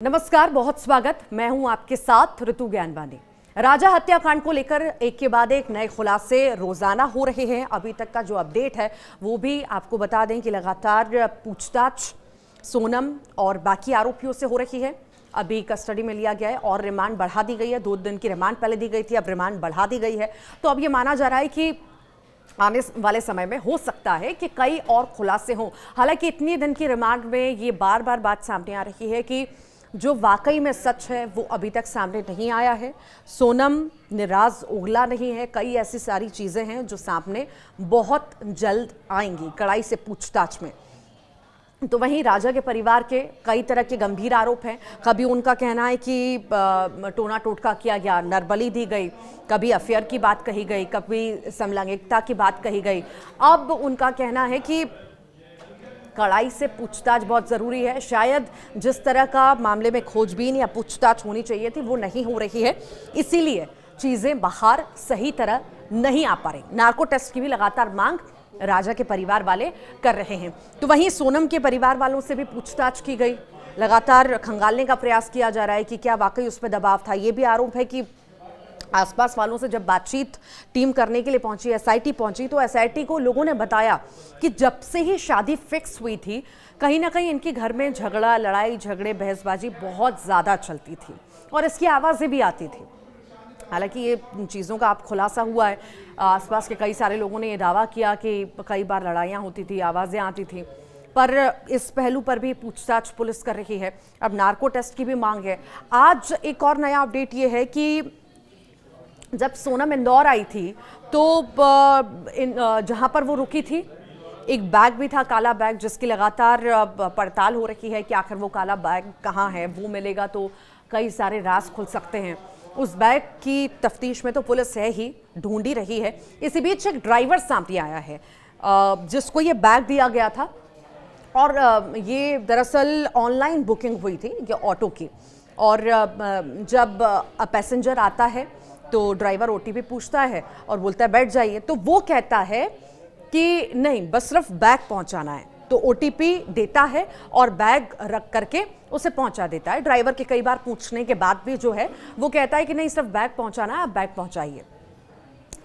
नमस्कार, बहुत स्वागत। मैं हूं आपके साथ ऋतु ज्ञानवानी। राजा हत्याकांड को लेकर एक के बाद एक नए खुलासे रोजाना हो रहे हैं। अभी तक का जो अपडेट है वो भी आपको बता दें कि लगातार पूछताछ सोनम और बाकी आरोपियों से हो रही है। अभी कस्टडी में लिया गया है और रिमांड बढ़ा दी गई है। 2 दिन की रिमांड पहले दी गई थी, अब रिमांड बढ़ा दी गई है। तो अब ये माना जा रहा है कि आने वाले समय में हो सकता है कि कई और खुलासे हों। हालांकि इतनी दिन की रिमांड में ये बार बार बात सामने आ रही है कि जो वाकई में सच है वो अभी तक सामने नहीं आया है। सोनम ने राज उगला नहीं है। कई ऐसी सारी चीज़ें हैं जो सामने बहुत जल्द आएंगी कड़ाई से पूछताछ में। तो वहीं राजा के परिवार के कई तरह के गंभीर आरोप हैं। कभी उनका कहना है कि टोना टोटका किया गया, नरबली दी गई, कभी अफेयर की बात कही गई, कभी समलैंगिकता की बात कही गई। अब उनका कहना है कि कड़ाई से पूछताछ बहुत ज़रूरी है। शायद जिस तरह का मामले में खोजबीन या पूछताछ होनी चाहिए थी वो नहीं हो रही है, इसीलिए चीज़ें बाहर सही तरह नहीं आ पा रही। नार्को टेस्ट की भी लगातार मांग राजा के परिवार वाले कर रहे हैं। तो वहीं सोनम के परिवार वालों से भी पूछताछ की गई। लगातार खंगालने का प्रयास किया जा रहा है कि क्या वाकई उस पर दबाव था। ये भी आरोप है कि आसपास वालों से जब बातचीत टीम करने के लिए पहुंची, एसआईटी पहुंची, तो एसआईटी को लोगों ने बताया कि जब से ही शादी फिक्स हुई थी कहीं ना कहीं इनके घर में झगड़ा, लड़ाई झगड़े, बहसबाजी बहुत ज़्यादा चलती थी और इसकी आवाज़ें भी आती थी। हालांकि ये चीज़ों का अब खुलासा हुआ है। आसपास के कई सारे लोगों ने ये दावा किया कि कई बार लड़ाइयाँ होती थी, आवाज़ें आती थी, पर इस पहलू पर भी पूछताछ पुलिस कर रही है। अब नार्को टेस्ट की भी मांग है। आज एक और नया अपडेट ये है कि जब सोनम इंदौर आई थी तो जहां पर वो रुकी थी एक बैग भी था, काला बैग, जिसकी लगातार पड़ताल हो रही है कि आखिर वो काला बैग कहाँ है। वो मिलेगा तो कई सारे राज खुल सकते हैं। उस बैग की तफ्तीश में तो पुलिस है ही, ढूंढ ही रही है। इसी बीच एक ड्राइवर सामने आया है जिसको ये बैग दिया गया था और ये दरअसल ऑनलाइन बुकिंग हुई थी ये ऑटो की। और जब पैसेंजर आता है तो ड्राइवर ओटीपी पूछता है और बोलता है बैठ जाइए, तो वो कहता है कि नहीं, बस सिर्फ बैग पहुंचाना है। तो ओटीपी देता है और बैग रख करके उसे पहुंचा देता है। ड्राइवर के कई बार पूछने के बाद भी जो है वो कहता है कि नहीं, सिर्फ बैग पहुंचाना है, आप बैग पहुंचाइए।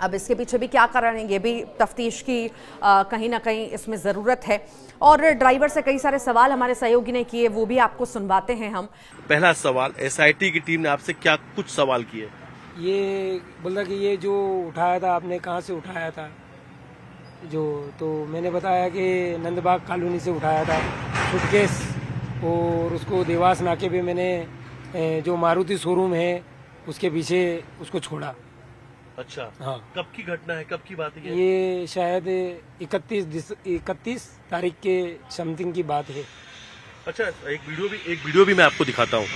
अब इसके पीछे भी क्या कारण है ये भी तफ्तीश की कहीं ना कहीं इसमें ज़रूरत है। और ड्राइवर से कई सारे सवाल हमारे सहयोगी ने किए, वो भी आपको सुनवाते हैं हम। पहला सवाल, एसआईटी की टीम ने आपसे क्या कुछ सवाल किए? ये बोला कि ये जो उठाया था आपने कहाँ से उठाया था तो मैंने बताया कि नंदबाग कॉलोनी से उठाया था सूटकेस, और उसको देवास नाके पे मैंने जो मारुति शोरूम है उसके पीछे उसको छोड़ा। अच्छा, हाँ। कब की घटना है, कब की बात है? ये शायद 31 तारीख के समथिंग की बात है। अच्छा, एक वीडियो भी मैं आपको दिखाता हूँ।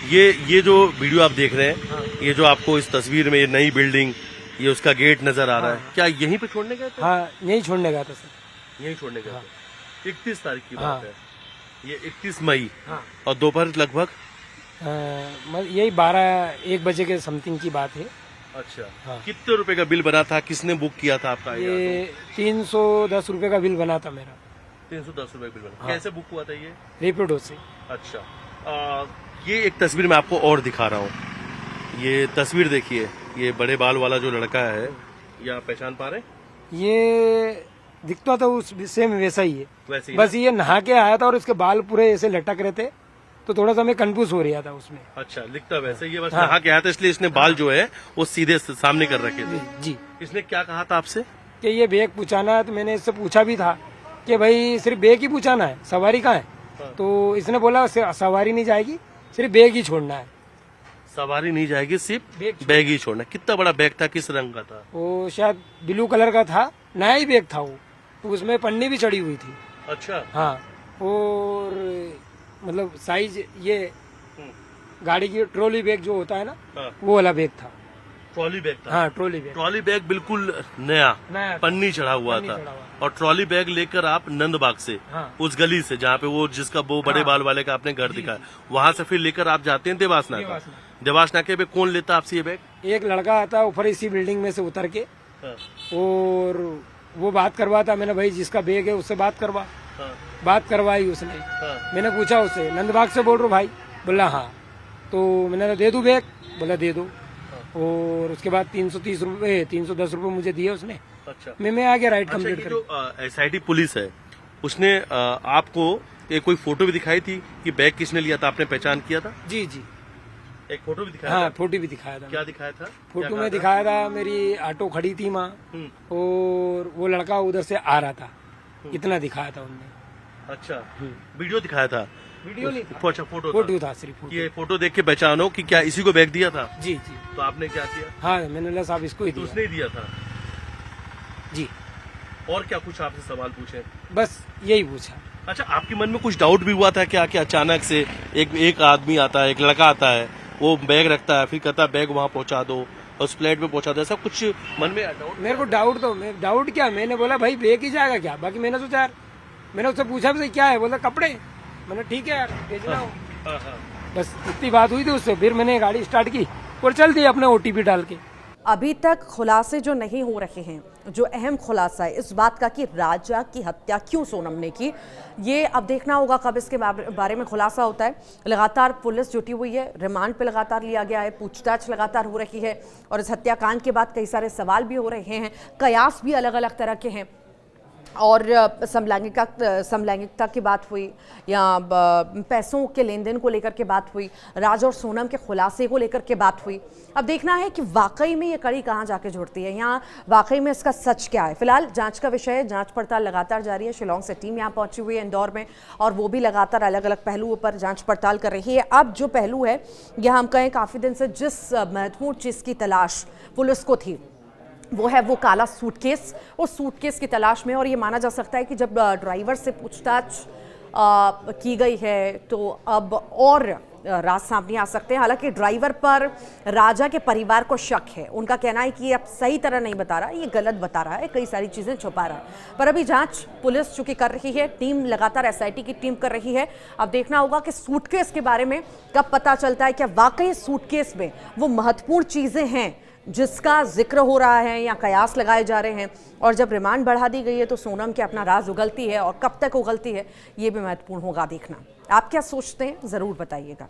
ये जो वीडियो आप देख रहे हैं, हाँ। ये जो आपको इस तस्वीर में ये नई बिल्डिंग, ये उसका गेट नजर आ रहा है, क्या यहीं पे छोड़ने गए थे? हाँ, यहीं छोड़ने गया था सर। यहीं छोड़ने गया था। 31 तारीख की हाँ। बात है, ये 31 मई। हाँ। और दोपहर लगभग यही 12-1 बजे के समथिंग की बात है। अच्छा, हाँ। कितने रुपए का बिल बना था, किसने बुक किया था आपका? ये 310 रुपए का बिल बना था मेरा। 310 रुपए का बिल बना। हाँ। कैसे बुक हुआ था ये? रेपिडो से। अच्छा, ये एक तस्वीर मैं आपको और दिखा रहा हूँ। ये तस्वीर देखिए, ये बड़े बाल वाला जो लड़का है, ये आप पहचान पा रहे? ये दिखता था उस सेम वैसा ही है, वैसे ही बस ये नहा के आया था और उसके बाल पूरे ऐसे लटक रहे थे, तो थोड़ा सा मैं कंफ्यूज हो रहा था उसमें। अच्छा, लिखता वैसे ये, बस हाँ। नहा के आया था इसलिए इसने बाल जो है वो सीधे सामने कर रखे थे। जी। इसने क्या कहा था आपसे? कि ये बैग पूछाना है, तो मैंने इससे पूछा भी था कि भाई सिर्फ बैग ही पूछाना है, सवारी कहाँ है? हाँ। तो इसने बोला सवारी नहीं जाएगी, सिर्फ बैग ही छोड़ना है। सवारी नहीं जाएगी, सिर्फ बैग ही छोड़ना। कितना बड़ा बैग था, किस रंग का था? वो शायद ब्लू कलर का था, नया ही बैग था वो, तो उसमें पन्नी भी चढ़ी हुई थी। अच्छा, हाँ, और मतलब साइज ये गाड़ी की ट्रॉली बैग जो होता है ना, हाँ। वो वाला बैग था। ट्रॉली बैग था? हाँ, ट्रॉली बैग। ट्रॉली बैग बिल्कुल नया, पन्नी चढ़ा हुआ था। और ट्रॉली बैग लेकर आप नंदबाग से, हाँ। उस गली से जहाँ पे वो जिसका वो बड़े बाल वाले का आपने घर दिखाया, वहाँ से फिर लेकर आप जाते हैं देवास नाका। देवास नाके पे कौन लेता आपसे ये बैग? एक लड़का आता है ऊपर इसी बिल्डिंग में से उतर के, हाँ। और वो बात करवाता। मैंने भाई जिसका बैग है उससे बात करवा। हाँ। बात करवाई उसने। हाँ। मैंने पूछा उससे, नंदबाग से बोल रहा हूँ भाई, बोला हाँ। तो मैंने कहा दे दूँ बैग, बोला दे दो। और उसके बाद 330 रुपये 310 रुपये मुझे दिए उसने। अच्छा, मैं आ गया राइड अच्छा, कंप्लीट ये कर। जो SIT पुलिस है उसने आपको एक कोई फोटो भी दिखाई थी कि बैग किसने लिया था, आपने पहचान किया था? जी जी, एक फोटो भी दिखाया हाँ था? फोटो भी दिखाया था। क्या दिखाया था? फोटो क्या में कहा दिखाया था, मेरी ऑटो खड़ी थी वहाँ हम्म। और वो लड़का उधर से आ रहा था, इतना दिखाया था उनने। अच्छा, वीडियो दिखाया था? वीडियो नहीं था, अच्छा, फोटो फोटो था सिर्फ फोटो। ये फोटो देख के पहचानो कि क्या इसी को बैग दिया था? जी जी, तो आपने क्या किया? हाँ मैंने बोला साहब इसको ही तो दिया। उसने ही दिया था? जी, और क्या कुछ आपसे सवाल पूछे? बस यही पूछा। अच्छा, आपके मन में कुछ डाउट भी हुआ था क्या कि अचानक से एक आदमी आता है, एक लड़का आता है, वो बैग रखता है, फिर कहता है बैग वहां पहुंचा दो, उस प्लेट में पहुंचा दो, ऐसा कुछ मन में डाउट? मेरे को डाउट क्या, मैंने बोला भाई बैग ही जाएगा क्या, बाकी मैंने सोचा यार, मैंने उससे पूछा भी क्या है, बोला कपड़े। मैंने ठीक है यार भेजना हो, बस इतनी बात हुई थी उससे। फिर मैंने गाड़ी स्टार्ट की और चल दी अपने OTP डाल के। अभी तक खुलासे जो नहीं हो रहे हैं, जो अहम खुलासा है इस बात का कि राजा की हत्या क्यों सोनम ने की, ये अब देखना होगा कब इसके बारे में खुलासा होता है। लगातार पुलिस जुटी हुई है, रिमांड पे लगातार लिया गया है, पूछताछ लगातार हो रही है और इस हत्याकांड के बाद कई सारे सवाल भी हो रहे हैं, कयास भी अलग अलग तरह के हैं। और समलैंगिकता की बात हुई या पैसों के लेन देन को लेकर के बात हुई, राज और सोनम के खुलासे को लेकर के बात हुई। अब देखना है कि वाकई में ये कड़ी कहाँ जाके जुड़ती है, यहाँ वाकई में इसका सच क्या है। फिलहाल जांच का विषय है, जांच पड़ताल लगातार जारी है। शिलोंग से टीम यहाँ पहुंची हुई है इंदौर में, और वो भी लगातार अलग अलग पहलुओं पर जांच पड़ताल कर रही है। अब जो पहलू है, यह हम कहें काफ़ी दिन से जिस महत्वपूर्ण चीज़ की तलाश पुलिस को थी, वो है वो काला सूटकेस। उस सूटकेस की तलाश में, और ये माना जा सकता है कि जब ड्राइवर से पूछताछ की गई है तो अब और राज सामने आ सकते हैं। हालांकि ड्राइवर पर राजा के परिवार को शक है, उनका कहना है कि अब सही तरह नहीं बता रहा, ये गलत बता रहा है, कई सारी चीज़ें छुपा रहा है। पर अभी जांच पुलिस चूंकि कर रही है, टीम लगातार SIT की टीम कर रही है। अब देखना होगा कि सूटकेस के बारे में कब पता चलता है कि वाकई सूटकेस में वो महत्वपूर्ण चीज़ें हैं जिसका जिक्र हो रहा है या कयास लगाए जा रहे हैं। और जब रिमांड बढ़ा दी गई है तो सोनम के अपना राज उगलती है, और कब तक उगलती है ये भी महत्वपूर्ण होगा देखना। आप क्या सोचते हैं, ज़रूर बताइएगा।